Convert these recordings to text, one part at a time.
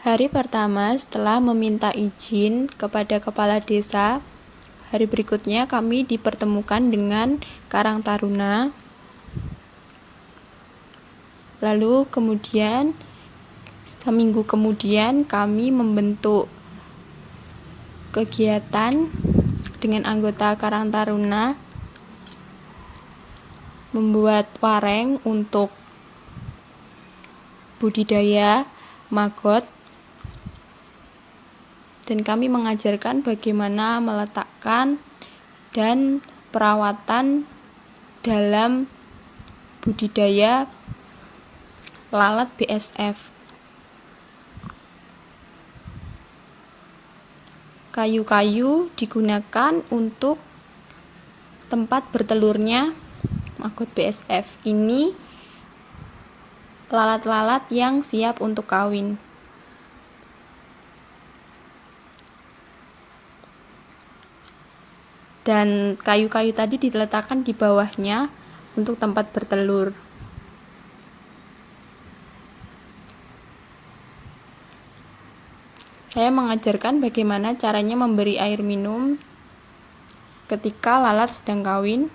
Hari pertama setelah meminta izin kepada kepala desa, hari berikutnya kami dipertemukan dengan Karang Taruna. Lalu kemudian seminggu kemudian kami membentuk kegiatan dengan anggota Karang Taruna membuat wareng untuk budidaya maggot, dan kami mengajarkan bagaimana meletakkan dan perawatan dalam budidaya lalat BSF. Kayu-kayu digunakan untuk tempat bertelurnya maggot BSF. Ini lalat-lalat yang siap untuk kawin. Dan kayu-kayu tadi diletakkan di bawahnya untuk tempat bertelur. Saya mengajarkan bagaimana caranya memberi air minum ketika lalat sedang kawin.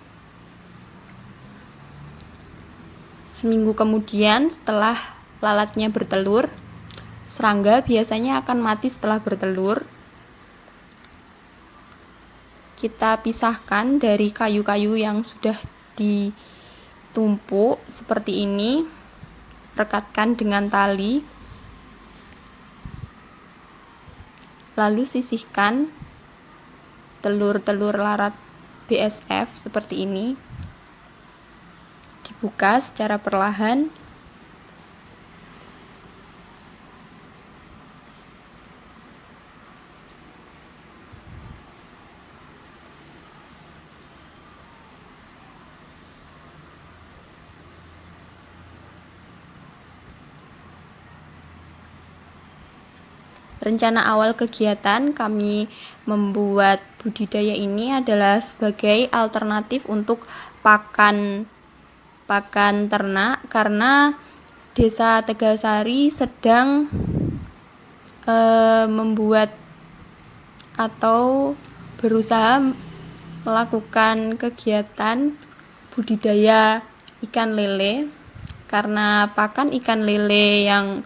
Seminggu kemudian setelah lalatnya bertelur, serangga biasanya akan mati setelah bertelur. Kita pisahkan dari kayu-kayu yang sudah ditumpuk seperti ini, rekatkan dengan tali, lalu sisihkan telur-telur lalat BSF seperti ini, dibuka secara perlahan. Rencana awal kegiatan kami membuat budidaya ini adalah sebagai alternatif untuk pakan ternak, karena Desa Tegalsari sedang membuat atau berusaha melakukan kegiatan budidaya ikan lele, karena pakan ikan lele yang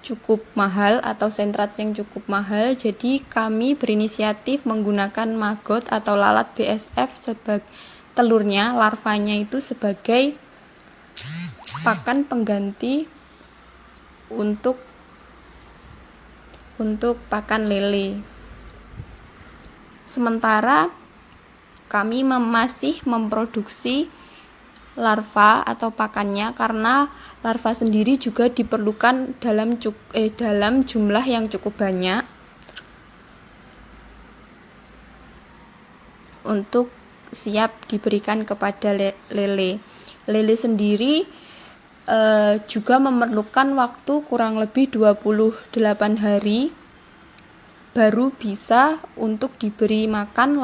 cukup mahal atau sentrat yang cukup mahal, jadi kami berinisiatif menggunakan maggot atau lalat BSF sebagai telurnya, larvanya itu sebagai pakan pengganti untuk pakan lele. Sementara kami masih memproduksi larva atau pakannya, karena larva sendiri juga diperlukan dalam jumlah yang cukup banyak untuk siap diberikan kepada lele. Lele sendiri juga memerlukan waktu kurang lebih 28 hari baru bisa untuk diberi makan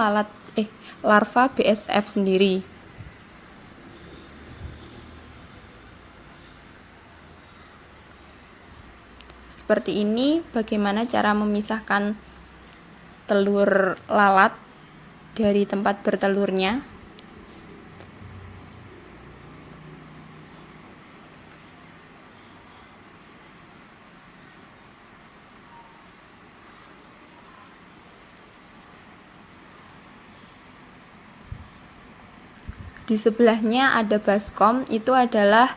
larva BSF sendiri. Seperti ini bagaimana cara memisahkan telur lalat dari tempat bertelurnya. Di sebelahnya ada baskom, itu adalah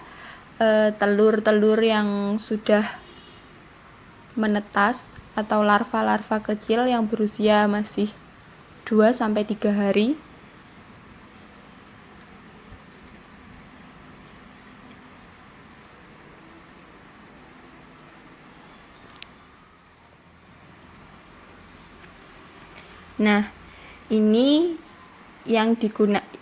telur-telur yang sudah menetas atau larva-larva kecil yang berusia masih 2-3 hari. Nah, ini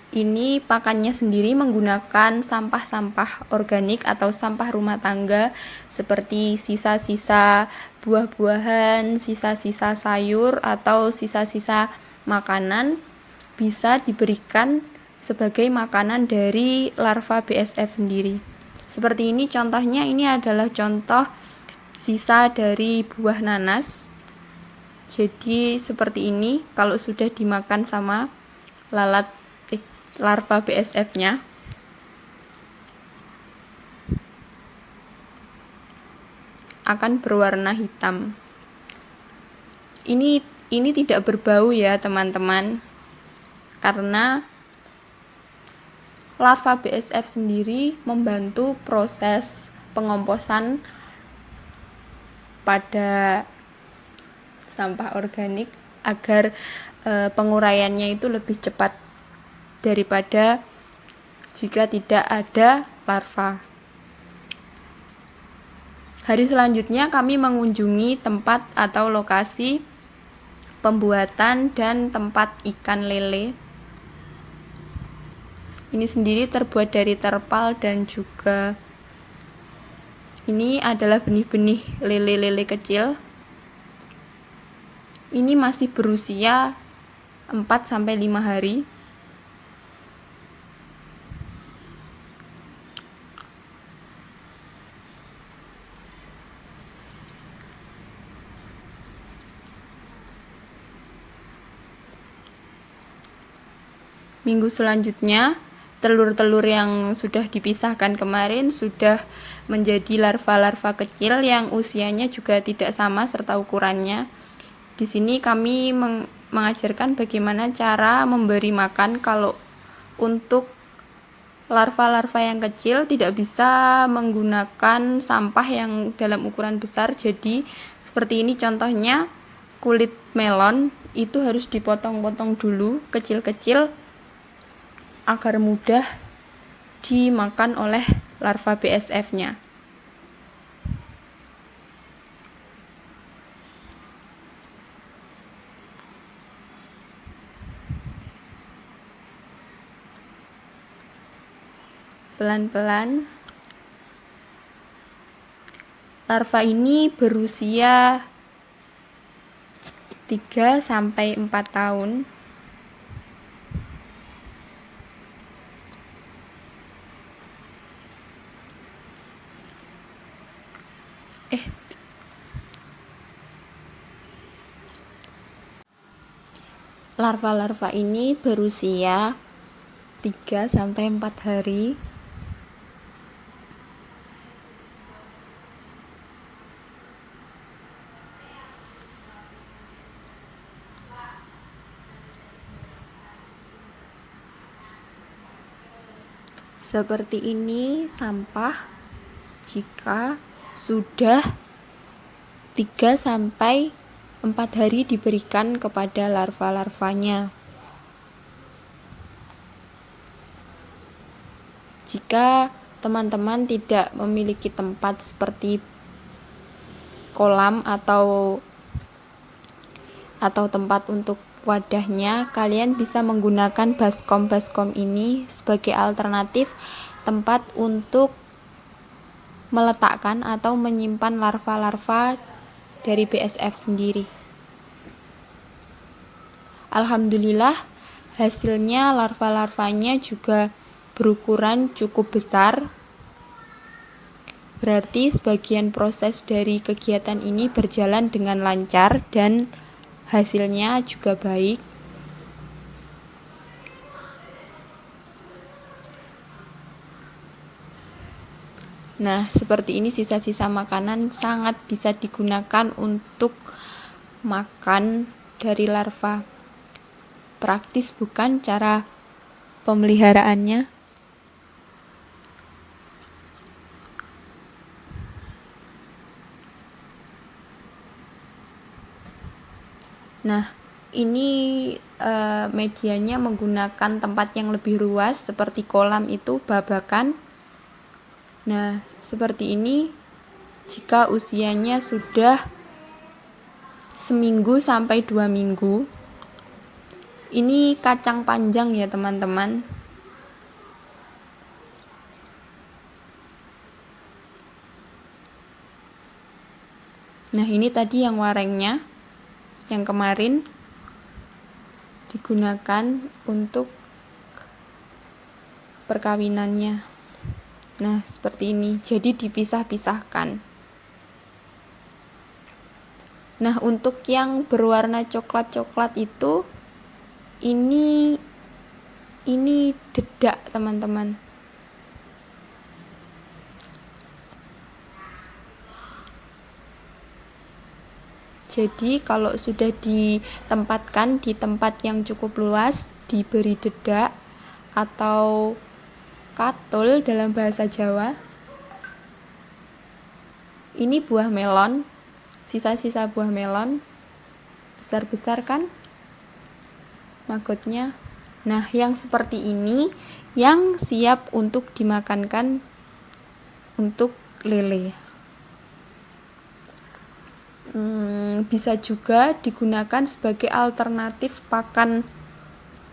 ini pakannya sendiri menggunakan sampah-sampah organik atau sampah rumah tangga seperti sisa-sisa buah-buahan, sisa-sisa sayur atau sisa-sisa makanan bisa diberikan sebagai makanan dari larva BSF sendiri. Seperti ini contohnya, ini adalah contoh sisa dari buah nanas. Jadi seperti ini kalau sudah dimakan sama larva BSF-nya. Akan berwarna hitam. Ini tidak berbau ya teman-teman, karena larva BSF sendiri membantu proses pengomposan pada sampah organik agar penguraiannya itu lebih cepat daripada jika tidak ada larva. Hari selanjutnya kami mengunjungi tempat atau lokasi pembuatan dan tempat ikan lele. Ini sendiri terbuat dari terpal dan juga ini adalah benih-benih lele-lele kecil. Ini masih berusia 4-5 hari. Minggu selanjutnya, telur-telur yang sudah dipisahkan kemarin sudah menjadi larva-larva kecil yang usianya juga tidak sama serta ukurannya. Di sini kami mengajarkan bagaimana cara memberi makan. Kalau untuk larva-larva yang kecil tidak bisa menggunakan sampah yang dalam ukuran besar. Jadi seperti ini contohnya, kulit melon itu harus dipotong-potong dulu kecil-kecil agar mudah dimakan oleh larva BSF-nya. Pelan-pelan larva ini berusia 3-4 tahun. Larva-larva ini berusia 3-4 hari. Seperti ini sampah jika sudah 3-4 hari diberikan kepada larva-larvanya. Jika teman-teman tidak memiliki tempat seperti kolam atau tempat untuk wadahnya, kalian bisa menggunakan baskom ini sebagai alternatif tempat untuk meletakkan atau menyimpan larva-larva dari BSF sendiri. Alhamdulillah hasilnya larva-larvanya juga berukuran cukup besar. Berarti sebagian proses dari kegiatan ini berjalan dengan lancar dan hasilnya juga baik. Nah, seperti ini sisa-sisa makanan sangat bisa digunakan untuk makan dari larva. Praktis bukan cara pemeliharaannya? Nah, ini medianya menggunakan tempat yang lebih luas seperti kolam itu babakan. Nah, seperti ini jika usianya sudah 1-2 minggu. Ini kacang panjang ya teman-teman. Nah, ini tadi yang warengnya, yang kemarin digunakan untuk perkawinannya. Nah, seperti ini. Jadi dipisah-pisahkan. Nah, untuk yang berwarna coklat-coklat itu ini dedak, teman-teman. Jadi kalau sudah ditempatkan di tempat yang cukup luas, diberi dedak atau katul dalam bahasa Jawa. Ini buah melon, sisa-sisa buah melon, besar-besar kan magotnya. Nah, yang seperti ini yang siap untuk dimakankan untuk lele. Bisa juga digunakan sebagai alternatif pakan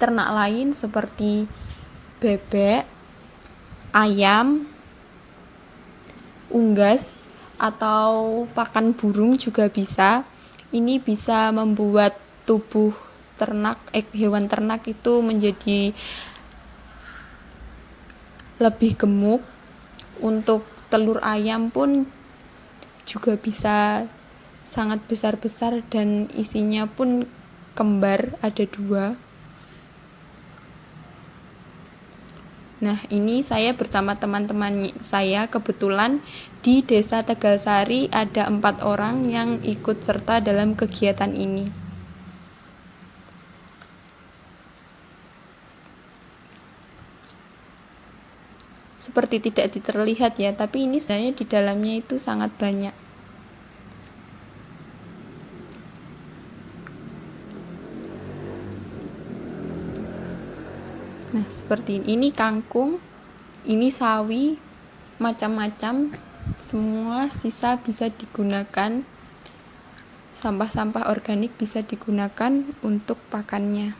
ternak lain seperti bebek, ayam, unggas, atau pakan burung juga bisa. Ini bisa membuat tubuh hewan ternak itu menjadi lebih gemuk. Untuk telur ayam pun juga bisa sangat besar-besar dan isinya pun kembar, ada 2. Nah, ini saya bersama teman-teman saya, kebetulan di Desa Tegalsari ada 4 orang yang ikut serta dalam kegiatan ini. Seperti tidak terlihat ya, tapi ini sebenarnya di dalamnya itu sangat banyak. Nah, seperti ini kangkung, ini sawi, macam-macam, semua sisa bisa digunakan. Sampah-sampah organik bisa digunakan untuk pakannya.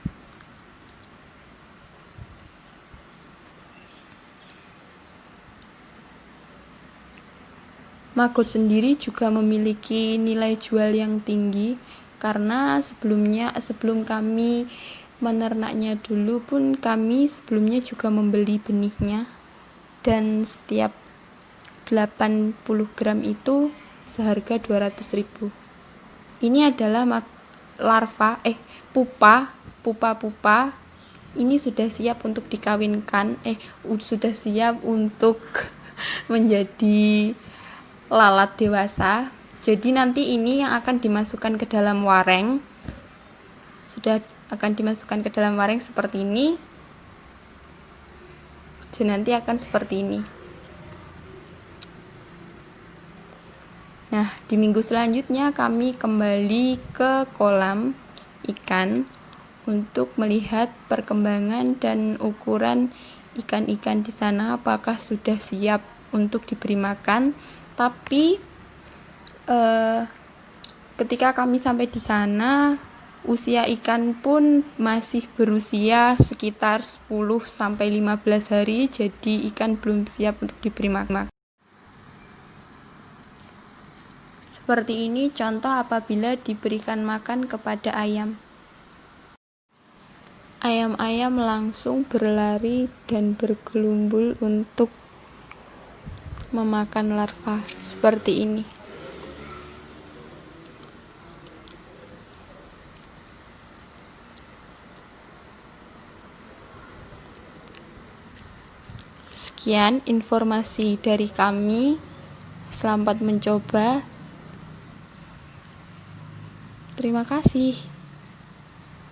Maggot sendiri juga memiliki nilai jual yang tinggi karena sebelum kami menernaknya dulu pun kami sebelumnya juga membeli benihnya, dan setiap 80 gram itu seharga 200.000. Ini adalah pupa. Ini sudah siap untuk dikawinkan, sudah siap untuk menjadi lalat dewasa. Jadi nanti ini yang akan dimasukkan ke dalam wareng. Sudah akan dimasukkan ke dalam wareng seperti ini. Dan nanti akan seperti ini. Nah, di minggu selanjutnya kami kembali ke kolam ikan untuk melihat perkembangan dan ukuran ikan-ikan di sana apakah sudah siap untuk diberi makan. Tapi ketika kami sampai di sana, usia ikan pun masih berusia sekitar 10-15 hari, jadi ikan belum siap untuk diberi makan. Seperti ini contoh apabila diberikan makan kepada ayam. Ayam-ayam langsung berlari dan bergelumbul untuk memakan larva seperti ini. Sekian informasi dari kami. Selamat mencoba. Terima kasih.